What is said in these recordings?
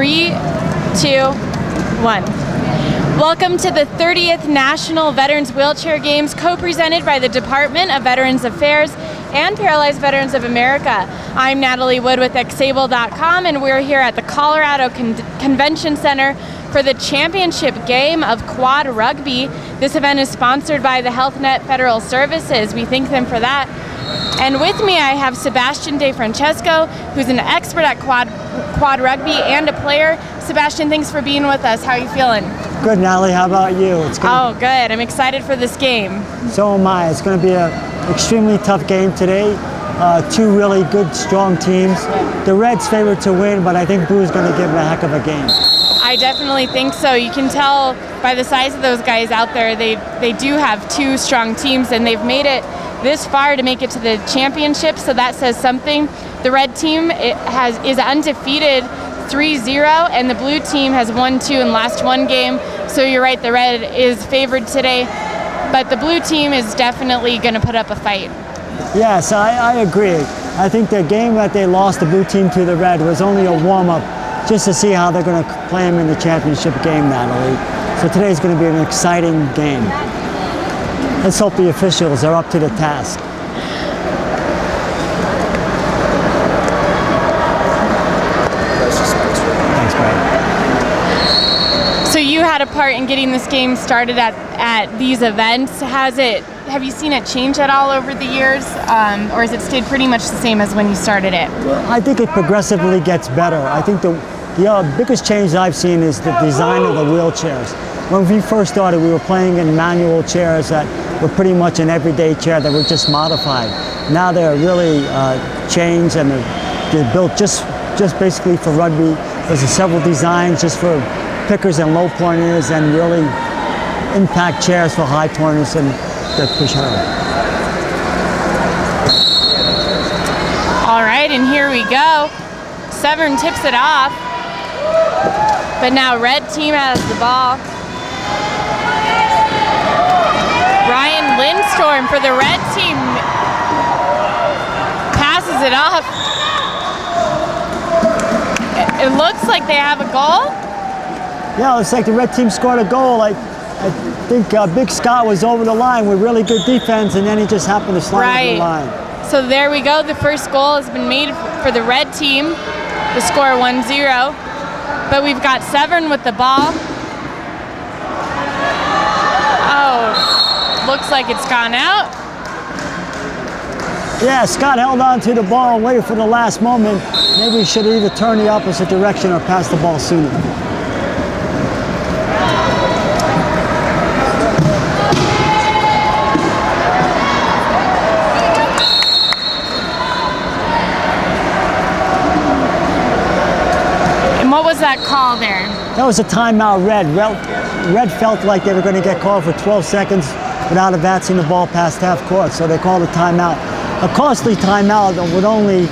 3, 2, 1. Welcome to the 30th National Veterans Wheelchair Games, co-presented by the Department of Veterans Affairs and Paralyzed Veterans of America. I'm Natalie Wood with Xable.com, and we're here at the Colorado Convention Center for the championship game of quad rugby. This event is sponsored by the HealthNet Federal Services. We thank them for that. And with me I have Sebastian DeFrancesco, who's an expert at quad rugby and a player. Sebastian, thanks for being with us. How are you feeling? Good, Natalie. How about you? Oh, good. I'm excited for this game. So am I. It's going to be an extremely tough game today. Two really good, strong teams. The Reds favored to win, but I think Blue's going to give it a heck of a game. I definitely think so. You can tell by the size of those guys out there, they do have two strong teams, and they've made it this far to make it to the championship, so that says something. The red team is undefeated 3-0, and the blue team has won 2 and lost 1 game. So you're right, the red is favored today, but the blue team is definitely going to put up a fight. Yes, I agree. I think the game that they lost, the blue team to the red, was only a warm-up just to see how they're going to play them in the championship game, Natalie. So today's going to be an exciting game. Let's hope the officials are up to the task. Thanks, Brad. So you had a part in getting this game started at these events. Have you seen it change at all over the years, or has it stayed pretty much the same as when you started it? Well, I think it progressively gets better. I think the biggest change I've seen is the design of the wheelchairs. When we first started, we were playing in manual chairs that were pretty much an everyday chair that were just modified. Now they're really changed, and they're built just basically for rugby. There's several designs just for pickers and low pointers, and really impact chairs for high pointers and that push hard. All right, and here we go. Severn tips it off, but now red team has the ball. Ryan Lindstorm for the red team passes it off. It looks like they have a goal. Yeah, it looks like the red team scored a goal. I think Big Scott was over the line with really good defense, and then he just happened to slide over the line. So there we go. The first goal has been made for the red team. The score 1-0. But we've got Severn with the ball. Oh, looks like it's gone out. Yeah, Scott held on to the ball and waited for the last moment. Maybe he should have either turned the opposite direction or passed the ball sooner. What was that call there? That was a timeout. Red felt like they were going to get called for 12 seconds without advancing the ball past half court, so they called a timeout. A costly timeout with only,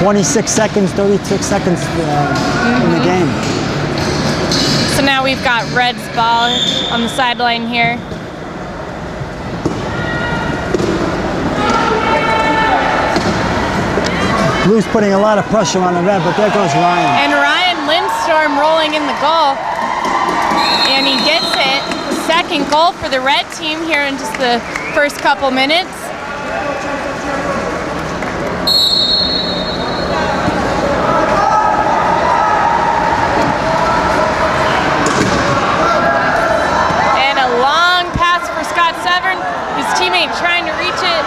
26 seconds, 36 seconds in the game. So now we've got Red's ball on the sideline here. Blue's putting a lot of pressure on the red, but there goes Ryan. And Ryan Lindstorm rolling in the goal. And he gets it. The second goal for the red team here in just the first couple minutes. And a long pass for Scott Severn. His teammate trying to reach it.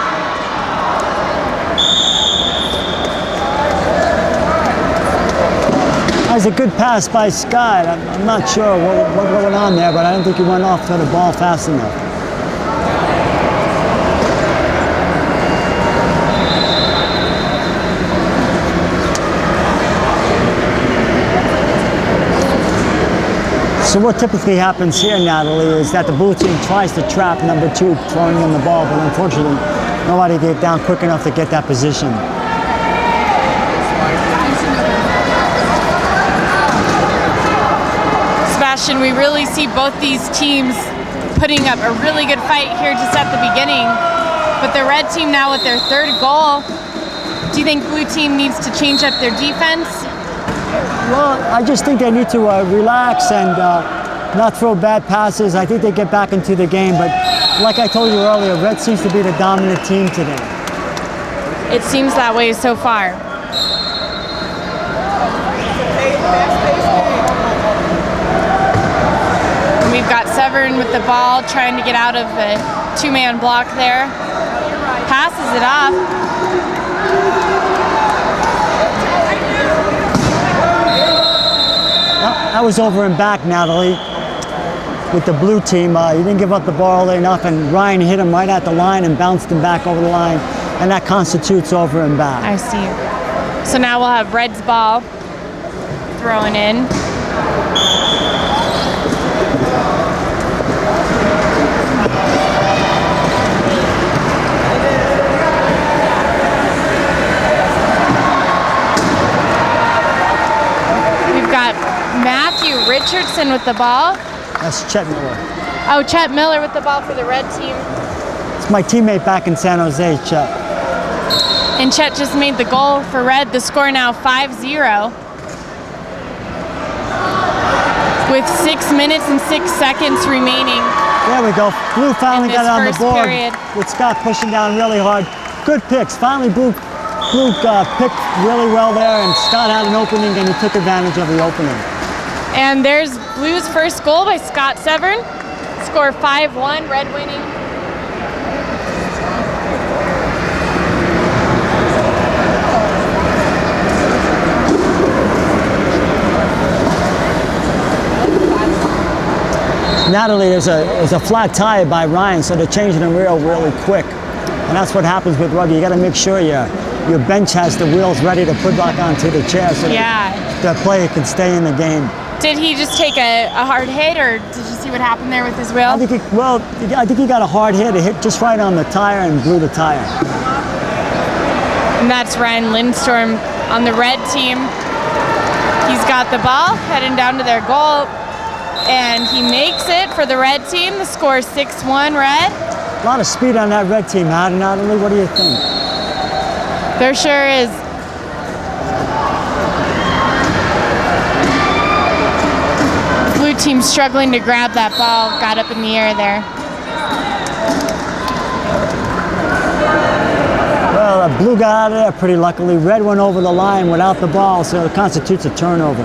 That was a good pass by Scott. I'm not sure what went on there, but I don't think he went off to the ball fast enough. So what typically happens here, Natalie, is that the blue team tries to trap number 2 throwing in the ball, but unfortunately nobody get down quick enough to get that position. Sebastian, we really see both these teams putting up a really good fight here just at the beginning. But the red team now with their third goal, do you think blue team needs to change up their defense? Well, I just think they need to relax and not throw bad passes. I think they get back into the game, but like I told you earlier, Red seems to be the dominant team today. It seems that way so far. We've got Severn with the ball, trying to get out of the two-man block there. Passes it off. That was over and back, Natalie, with the blue team. He didn't give up the ball early enough, and Ryan hit him right at the line and bounced him back over the line, and that constitutes over and back. I see. So now we'll have Red's ball thrown in. Matthew Richardson with the ball. That's Chet Miller. Oh, Chet Miller with the ball for the Red team. It's my teammate back in San Jose, Chet. And Chet just made the goal for Red. The score now 5-0. With 6 minutes and 6 seconds remaining. There we go. Blue finally got it on the board. Period. With Scott pushing down really hard. Good picks. Finally, Blue picked really well there, and Scott had an opening, and he took advantage of the opening. And there's Blue's first goal by Scott Severn. Score 5-1, Red winning. Natalie, there's a flat tire by Ryan, so they're changing the wheel really quick. And that's what happens with rugby. You got to make sure your bench has the wheels ready to put back onto the chair so that the player can stay in the game. Did he just take a hard hit, or did you see what happened there with his wheel? I think he got a hard hit. It hit just right on the tire and blew the tire. And that's Ryan Lindstrom on the Red team. He's got the ball, heading down to their goal, and he makes it for the Red team. The score is 6-1 Red. A lot of speed on that Red team, Natalie. What do you think? There sure is. Blue team struggling to grab that ball, got up in the air there. Well, Blue got out of there pretty luckily. Red went over the line without the ball, so it constitutes a turnover.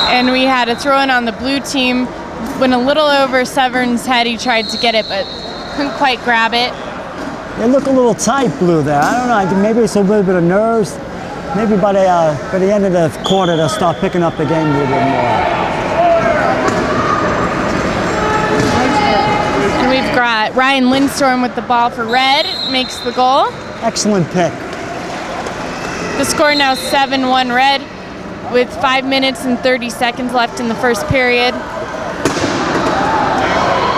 And we had a throw-in on the Blue team. Went a little over Severn's head. He tried to get it, but couldn't quite grab it. They look a little tight, Blue, there. I don't know. I think maybe it's a little bit of nerves. Maybe by the end of the quarter, they'll start picking up the game a little bit more. And we've got Ryan Lindstrom with the ball for Red. Makes the goal. Excellent pick. The score now 7-1 Red, with 5 minutes and 30 seconds left in the first period.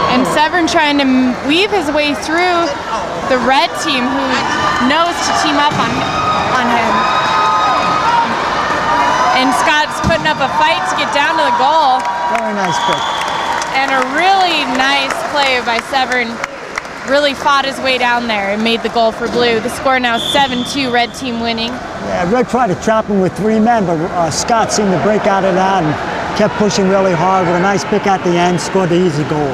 And Severn trying to weave his way through the Red team, who knows to team up on him. And Scott's putting up a fight to get down to the goal. Very nice pick. And a really nice play by Severn. Really fought his way down there and made the goal for Blue. The score now 7-2, Red team winning. Yeah, Red tried to trap him with 3 men, but Scott seemed to break out of that and kept pushing really hard with a nice pick at the end, scored the easy goal.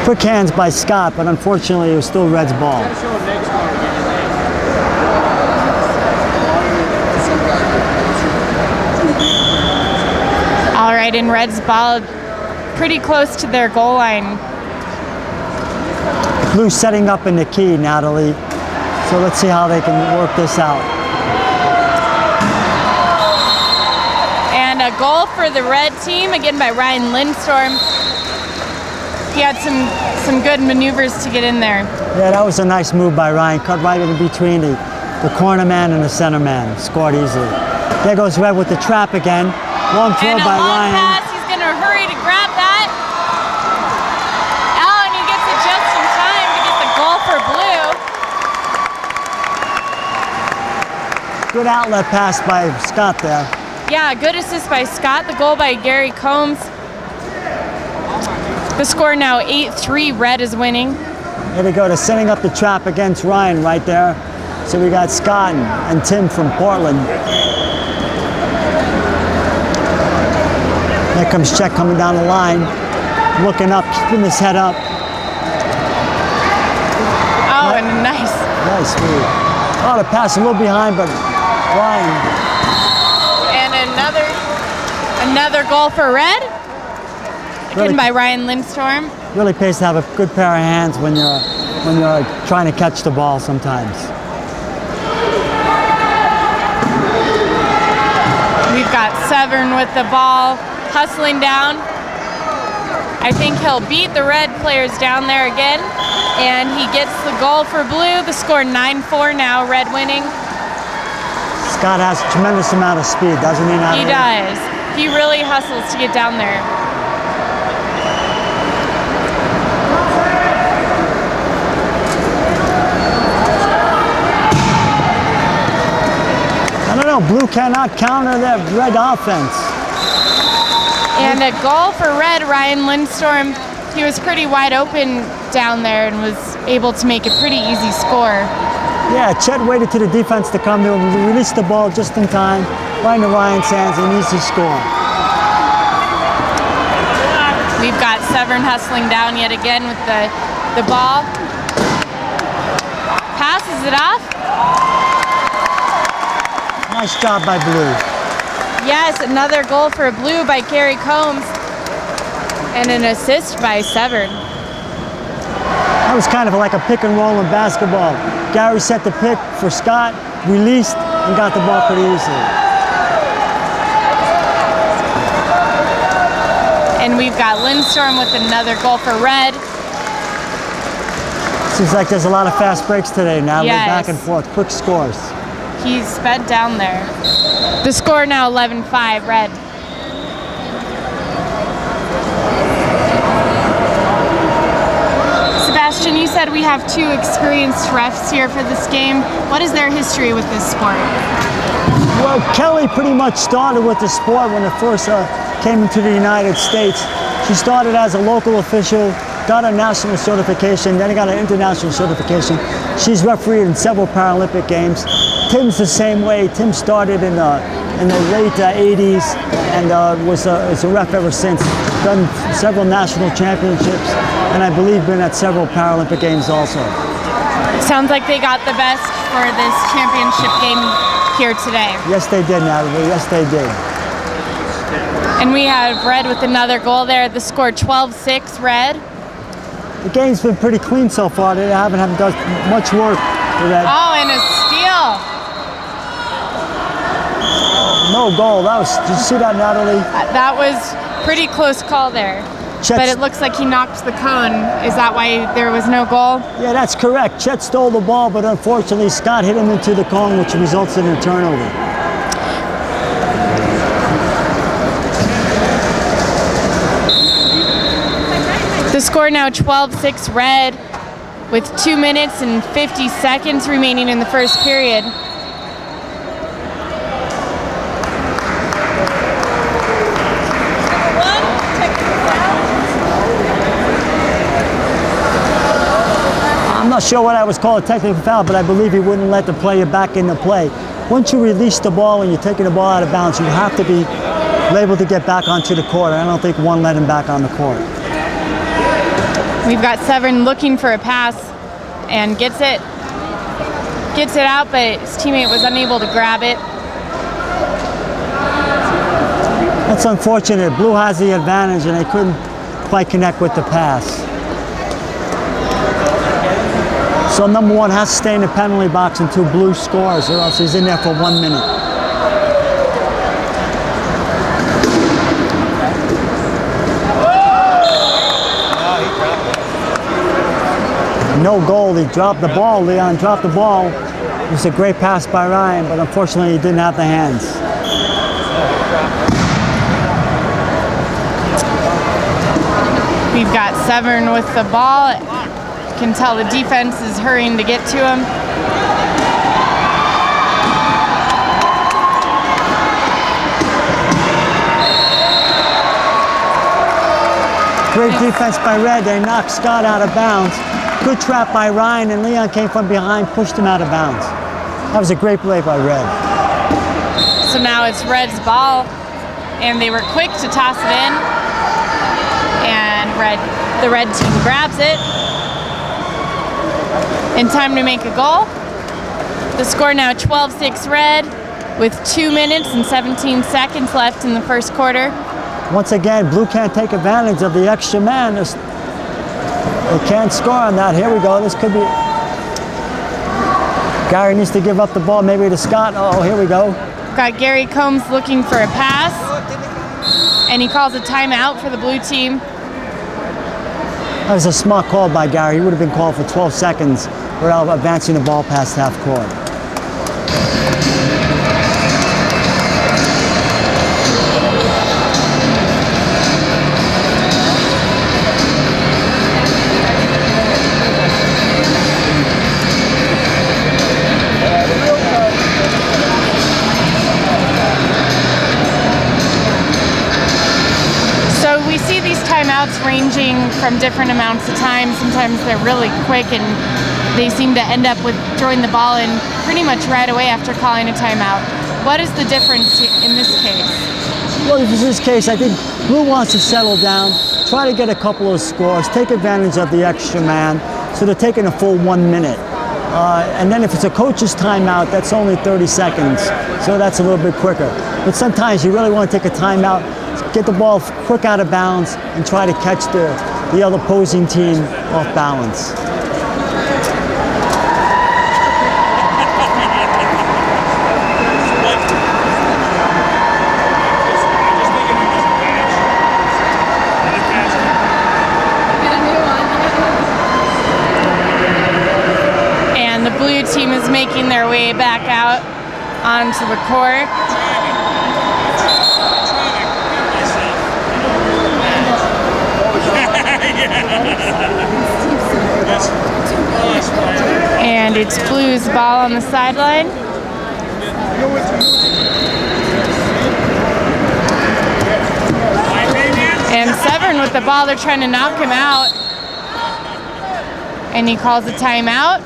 Quick hands by Scott, but unfortunately it was still Red's ball. All right, and Red's ball pretty close to their goal line. Blue setting up in the key, Natalie. So let's see how they can work this out. And a goal for the Red team, again by Ryan Lindstrom. He had some good maneuvers to get in there. Yeah, that was a nice move by Ryan. Cut right in between the corner man and the center man. Scored easily. There goes Red with the trap again. Long throw by Ryan. Pass. He's going to hurry to grab that. Oh, and he gets it just in time to get the goal for Blue. Good outlet pass by Scott there. Yeah, good assist by Scott. The goal by Gary Combs. The score now 8-3. Red is winning. Here they go. They're setting up the trap against Ryan right there. So we got Scott and Tim from Portland. Here comes Chet coming down the line, looking up, keeping his head up. Oh, and nice. Nice move. Oh, the pass a little behind, but Ryan. And another goal for Red. Again by Ryan Lindstorm. Really pays to have a good pair of hands when you're trying to catch the ball sometimes. We've got Severn with the ball, hustling down. I think he'll beat the Red players down there again, and he gets the goal for Blue. The score 9-4 now, Red winning. Scott has a tremendous amount of speed, doesn't he? He does. He really hustles to get down there. I don't know, Blue cannot counter that Red offense. And a goal for Red, Ryan Lindstorm. He was pretty wide open down there and was able to make a pretty easy score. Yeah, Chet waited to the defense to come to him, released the ball just in time, right into Ryan's hands, an easy score. We've got Severn hustling down yet again with the ball. Passes it off. Nice job by Blue. Yes, another goal for Blue by Gary Combs. And an assist by Severn. That was kind of like a pick and roll in basketball. Gary set the pick for Scott, released, and got the ball pretty easily. And we've got Lindstorm with another goal for Red. Seems like there's a lot of fast breaks today now. Yes. Back and forth, quick scores. He's sped down there. The score now 11-5, Red. Sebastian, you said we have two experienced refs here for this game. What is their history with this sport? Well, Kelly pretty much started with the sport when it first came into the United States. She started as a local official, got a national certification, then got an international certification. She's refereed in several Paralympic games. Tim's the same way. Tim started in the late 80s and was a ref ever since. Done several national championships, and I believe been at several Paralympic games also. Sounds like they got the best for this championship game here today. Yes, they did, Natalie. Yes, they did. And we have Red with another goal there. The score 12-6, Red. The game's been pretty clean so far. They haven't done much work for that. Oh, and a steal. No goal. Did you see that, Natalie? That was pretty close call there. But it looks like he knocked the cone. Is that why there was no goal? Yeah, that's correct. Chet stole the ball, but unfortunately Scott hit him into the cone, which results in a turnover. The score now 12-6 Red with 2 minutes and 50 seconds remaining in the first period. I'm not sure what I was called a technical foul, but I believe he wouldn't let the player back into play. Once you release the ball and you're taking the ball out of bounds, you have to be able to get back onto the court. I don't think one let him back on the court. We've got Severn looking for a pass and gets it out, but his teammate was unable to grab it. That's unfortunate. Blue has the advantage and they couldn't quite connect with the pass. So number one has to stay in the penalty box until Blue scores, or else he's in there for 1 minute. No goal. He dropped the ball. Leon dropped the ball. It was a great pass by Ryan, but unfortunately he didn't have the hands. We've got Severn with the ball. You can tell the defense is hurrying to get to him. Great defense by Red. They knocked Scott out of bounds. Good trap by Ryan, and Leon came from behind, pushed him out of bounds. That was a great play by Red. So now it's Red's ball, and they were quick to toss it in, and the red team grabs it. In time to make a goal. The score now 12-6 Red, with 2 minutes and 17 seconds left in the first quarter. Once again, Blue can't take advantage of the extra man. They can't score on that. Here we go. This could be... Gary needs to give up the ball maybe to Scott. Oh, here we go. Got Gary Combs looking for a pass, and he calls a timeout for the Blue team. That was a smart call by Gary. He would have been called for 12 seconds without advancing the ball past half court. Ranging from different amounts of time. Sometimes they're really quick and they seem to end up with throwing the ball in pretty much right away after calling a timeout. What is the difference in this case? Well, in this case, I think Blue wants to settle down, try to get a couple of scores, take advantage of the extra man, so they're taking a full 1 minute. And then if it's a coach's timeout, that's only 30 seconds, so that's a little bit quicker. But sometimes you really want to take a timeout, get the ball quick out of bounds, and try to catch the other opposing team off balance. And the Blue team is making their way back out onto the court. And it's Blue's ball on the sideline. And Severn with the ball, they're trying to knock him out. And he calls a timeout.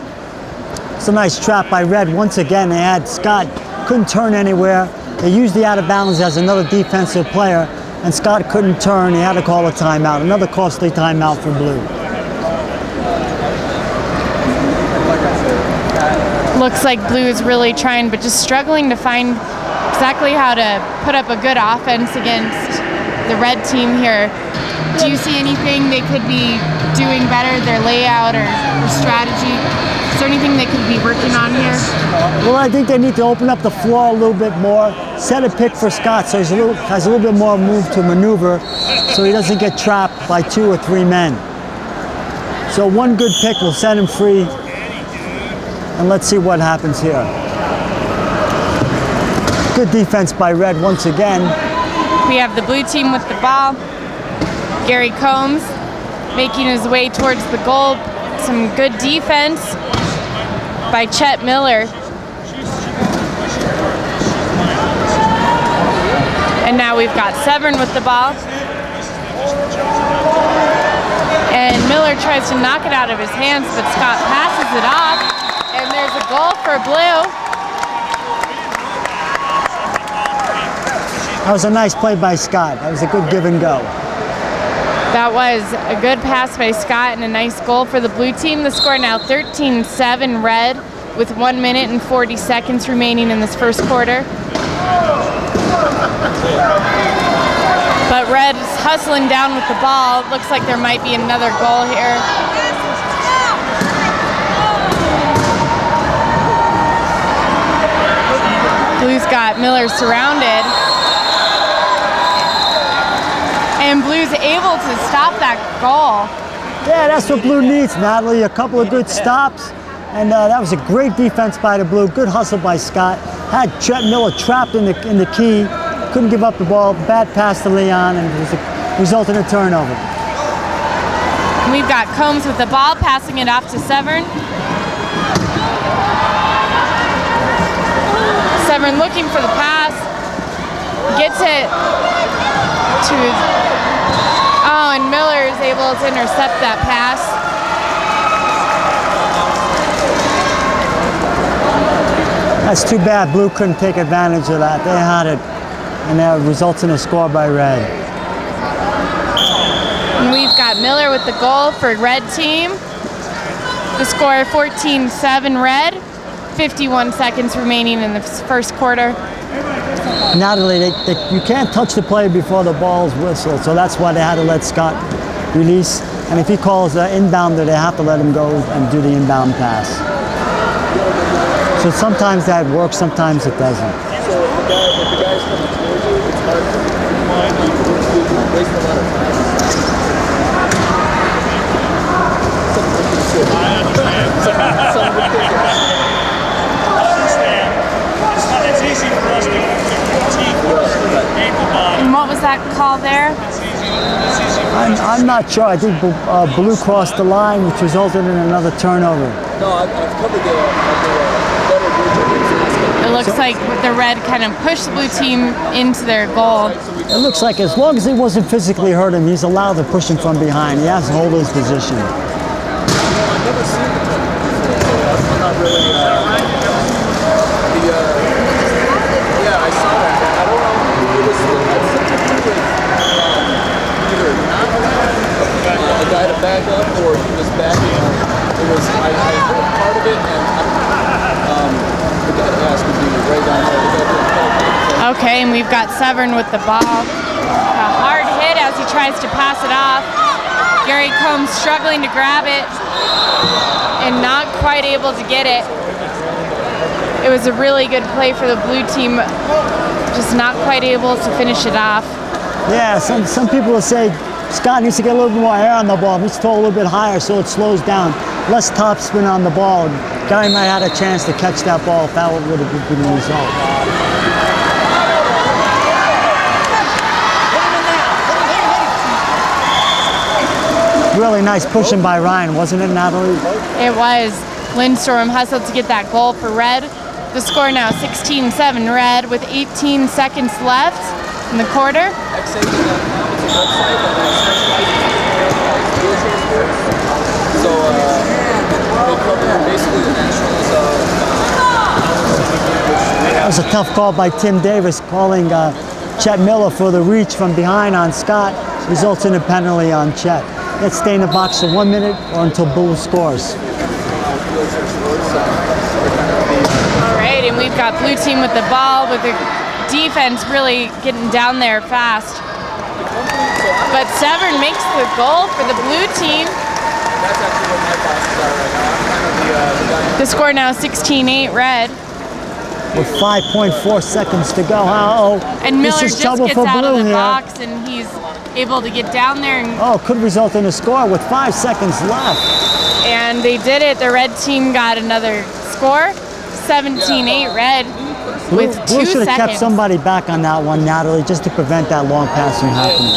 It's a nice trap by Red. Once again, they had Scott, couldn't turn anywhere. They used the out of bounds as another defensive player, and Scott couldn't turn. He had to call a timeout. Another costly timeout for Blue. Looks like Blue is really trying, but just struggling to find exactly how to put up a good offense against the Red team here. Do you see anything they could be doing better, their layout or strategy? Is there anything they could be working on here? Well, I think they need to open up the floor a little bit more, set a pick for Scott so he has a little bit more move to maneuver so he doesn't get trapped by 2 or 3 men. So one good pick will set him free, and let's see what happens here. Good defense by Red once again. We have the Blue team with the ball. Gary Combs making his way towards the goal. Some good defense by Chet Miller. And now we've got Severn with the ball. And Miller tries to knock it out of his hands, but Scott passes it off. And there's a goal for Blue. That was a nice play by Scott. That was a good give and go. That was a good pass by Scott and a nice goal for the Blue team. The score now 13-7 Red with 1 minute and 40 seconds remaining in this first quarter. But Red is hustling down with the ball. Looks like there might be another goal here. Blue's got Miller surrounded. And Blue's able to stop that goal. Yeah, that's what Blue needs, Natalie. A couple of good stops. And that was a great defense by the Blue. Good hustle by Scott. Had Chet Miller trapped in the key. Couldn't give up the ball. Bad pass to Leon, and it resulted in a turnover. We've got Combs with the ball, passing it off to Severn. Severn looking for the pass. Gets it to... Oh, and Miller is able to intercept that pass. That's too bad. Blue couldn't take advantage of that. They had it, and that results in a score by Red. And we've got Miller with the goal for Red team. The score 14-7 Red. 51 seconds remaining in the first quarter. Natalie, you can't touch the play before the ball's whistled, so that's why they had to let Scott release. And if he calls an inbounder, they have to let him go and do the inbound pass. So sometimes that works, sometimes it doesn't. So if the guy's coming towards you, it's hard to find you waste a lot of time. I understand. Some would think It's easy for us to critique the And what was that call there? I'm not sure. I think Blue crossed the line, which resulted in another turnover. No, I've covered the better blue. It looks like the Red kind of pushed the Blue team into their goal. It looks like as long as he wasn't physically hurting, he's allowed to push him from behind. He has to hold his position. I've never seen it before. I'm not really. Yeah, I saw that. I don't know. It was either not allowed a guy to back up or he was backing up. It was. I heard part of it, and the guy asked me to be right down there. Okay, and we've got Severn with the ball. A hard hit as he tries to pass it off. Gary Combs struggling to grab it and not quite able to get it. It was a really good play for the Blue team, just not quite able to finish it off. Yeah, some people will say Scott needs to get a little bit more air on the ball. He needs to throw a little bit higher so it slows down. Less topspin on the ball. Gary might have had a chance to catch that ball if that would have been the result. Really nice pushing by Ryan, wasn't it, Natalie? It was. Lindstrom hustled to get that goal for Red. The score now 16-7 Red with 18 seconds left in the quarter. That was a tough call by Tim Davis, calling Chet Miller for the reach from behind on Scott, results in a penalty on Chet. Let's stay in the box for 1 minute or until Blue scores. All right, and we've got Blue team with the ball, with the defense really getting down there fast. But Severn makes the goal for the Blue team. That's actually what my bosses are right now. I'm kind of The score now 16-8 Red. With 5.4 seconds to go. And Miller this is just trouble gets for out Blue of the here. box and he's able to get down there. Could result in a score with 5 seconds left. And they did it. The Red team got another score, 17-8 Red with 2 Blue should have kept seconds. somebody back on that one, Natalie, just to prevent that long pass from happening.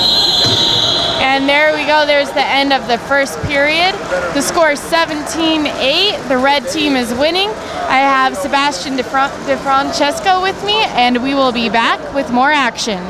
And there we go. There's the end of the first period. The score is 17-8. The Red team is winning. I have Sebastian DeFrancesco with me, and we will be back with more action.